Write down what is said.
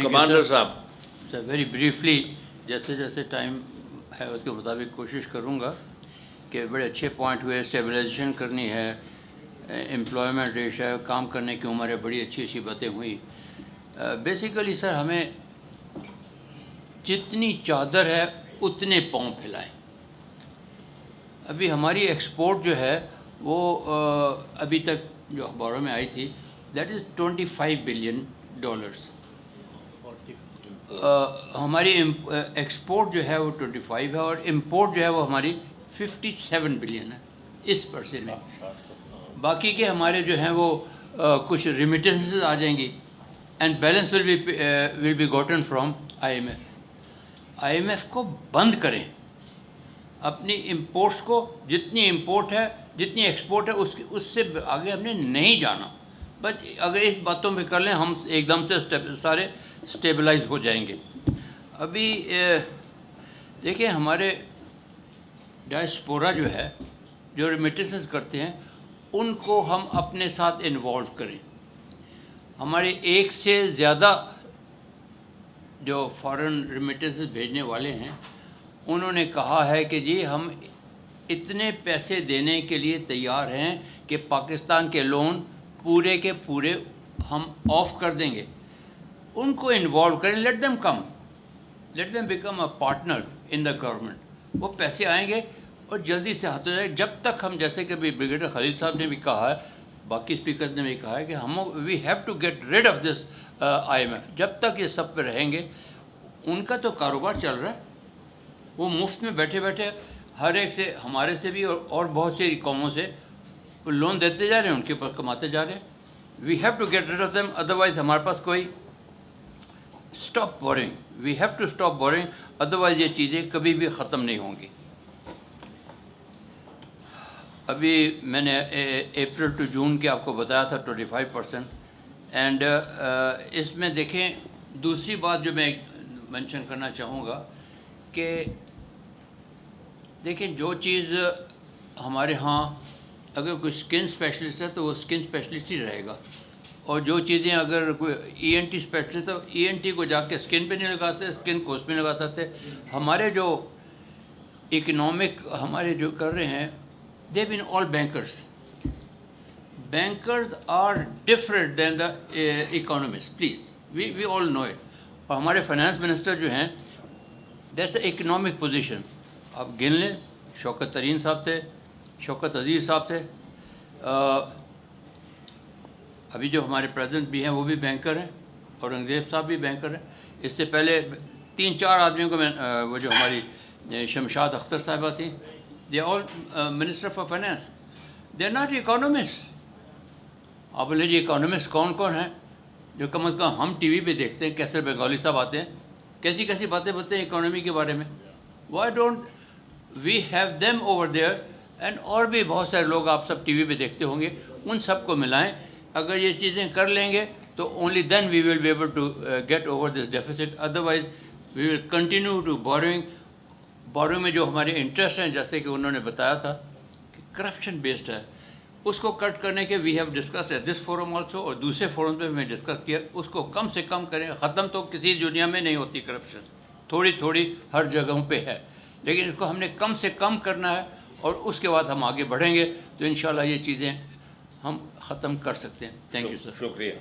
Commander صاحب سر very briefly جیسے جیسے ٹائم ہے اس کے مطابق کوشش کروں گا کہ بڑے اچھے پوائنٹ ہوئے. اسٹیبلائزیشن کرنی ہے, امپلائمنٹ ریشو ہے, کام کرنے کی عمر ہے, بڑی اچھی اچھی باتیں ہوئی. بیسیکلی سر ہمیں جتنی چادر ہے اتنے پاؤں پھیلائیں. ابھی ہماری ایکسپورٹ جو ہے وہ ابھی تک جو اخباروں میں آئی تھی دیٹ از $25 بلین. ہماری ایکسپورٹ جو ہے وہ 25 ہے اور امپورٹ جو ہے وہ ہماری 57 بلین ہے اس عرصے میں. باقی کے ہمارے جو ہیں وہ کچھ ریمیٹنسز آ جائیں گی and balance will be gotten from IMF. IMF کو بند کریں. اپنی امپورٹس کو جتنی امپورٹ ہے جتنی ایکسپورٹ ہے اس سے آگے ہم نے نہیں جانا. بس اگر اس باتوں پہ کر لیں ہم ایک دم سے سارے اسٹیبلائز ہو جائیں گے. ابھی دیکھیں ہمارے ڈائسپورا جو ہے جو ریمیٹنسز کرتے ہیں ان کو ہم اپنے ساتھ انوالو کریں. ہمارے ایک سے زیادہ جو فارن ریمیٹنسز بھیجنے والے ہیں انہوں نے کہا ہے کہ جی ہم اتنے پیسے دینے کے لیے تیار ہیں کہ پاکستان کے لون پورے کے پورے ہم آف کر دیں گے. ان کو انوالو کریں, let them become a partner in the government. وہ پیسے آئیں گے اور جلدی سے ہاتھ ہو جائے. جب تک ہم جیسے کہ بریگیڈیئر خلیل صاحب نے بھی کہا ہے, باقی اسپیکرز نے بھی کہا ہے کہ ہم we have to get rid of this IMF. جب تک یہ سب پہ رہیں گے ان کا تو کاروبار چل رہا ہے. وہ مفت میں بیٹھے بیٹھے ہر ایک سے ہمارے سے بھی اور بہت سی قوموں سے لون دیتے جا رہے ہیں, ان کے اوپر کماتے جا رہے ہیں. We have to get rid of them, otherwise ہمارے پاس کوئی stop borrowing, we have to stop borrowing, otherwise یہ چیزیں کبھی بھی ختم نہیں ہوں گی. ابھی میں نے اپریل ٹو جون کے آپ کو بتایا تھا 25%. اینڈ اس میں دیکھیں دوسری بات جو میں مینشن کرنا چاہوں گا کہ دیکھیں جو چیز ہمارے ہاں اگر کوئی اسکن اسپیشلسٹ ہے تو وہ اسکن اسپیشلسٹ ہی رہے گا, اور جو چیزیں اگر کوئی ENT اسپیشلسٹ ہے ENT کو جا کے اسکن پہ نہیں لگا سکتے, اسکن کو اس پہ نہیں لگا سکتے. ہمارے جو اکنامک ہمارے جو کر رہے ہیں they been all bankers. Bankers are different than the economists, please. We all know it. اور ہمارے فائنانس منسٹر جو ہیں that's the economic position. آپ گن لیں, شوکت ترین صاحب تھے, شوکت عزیز صاحب تھے, ابھی جو ہمارے پریزیڈنٹ بھی ہیں وہ بھی بینکر ہیں, اورنگزیب صاحب بھی بینکر ہیں. اس سے پہلے 3-4 آدمیوں کو میں وہ جو ہماری شمشاد اختر صاحبہ تھیں, they are all minister for finance. They are not economists. آپ بولے جی اکانومسٹ کون ہیں جو کم از کم ہم TV پہ دیکھتے ہیں, کیسر بنگالی صاحب آتے ہیں, کیسی کیسی باتیں بولتے ہیں اکانومی کے بارے میں. Why don't we have them over there, and اور بھی بہت سارے لوگ آپ سب TV پہ دیکھتے ہوں گے, ان سب کو ملائیں. اگر یہ چیزیں کر لیں گے تو only then we will be able to get over this deficit. Otherwise we will continue to borrowing میں جو ہمارے انٹرسٹ ہیں جیسے کہ انہوں نے بتایا تھا کہ کرپشن بیسڈ ہے, اس کو کٹ کرنے کے we have discuss at this forum also, اور دوسرے فورم پہ میں ڈسکس کیا, اس کو کم سے کم کریں. ختم تو کسی دنیا میں نہیں ہوتی کرپشن, تھوڑی تھوڑی ہر جگہوں پہ ہے, لیکن اس کو ہم نے کم سے کم کرنا ہے اور اس کے بعد ہم آگے بڑھیں گے تو انشاءاللہ یہ چیزیں ہم ختم کر سکتے ہیں. Thank you sir. شکریہ.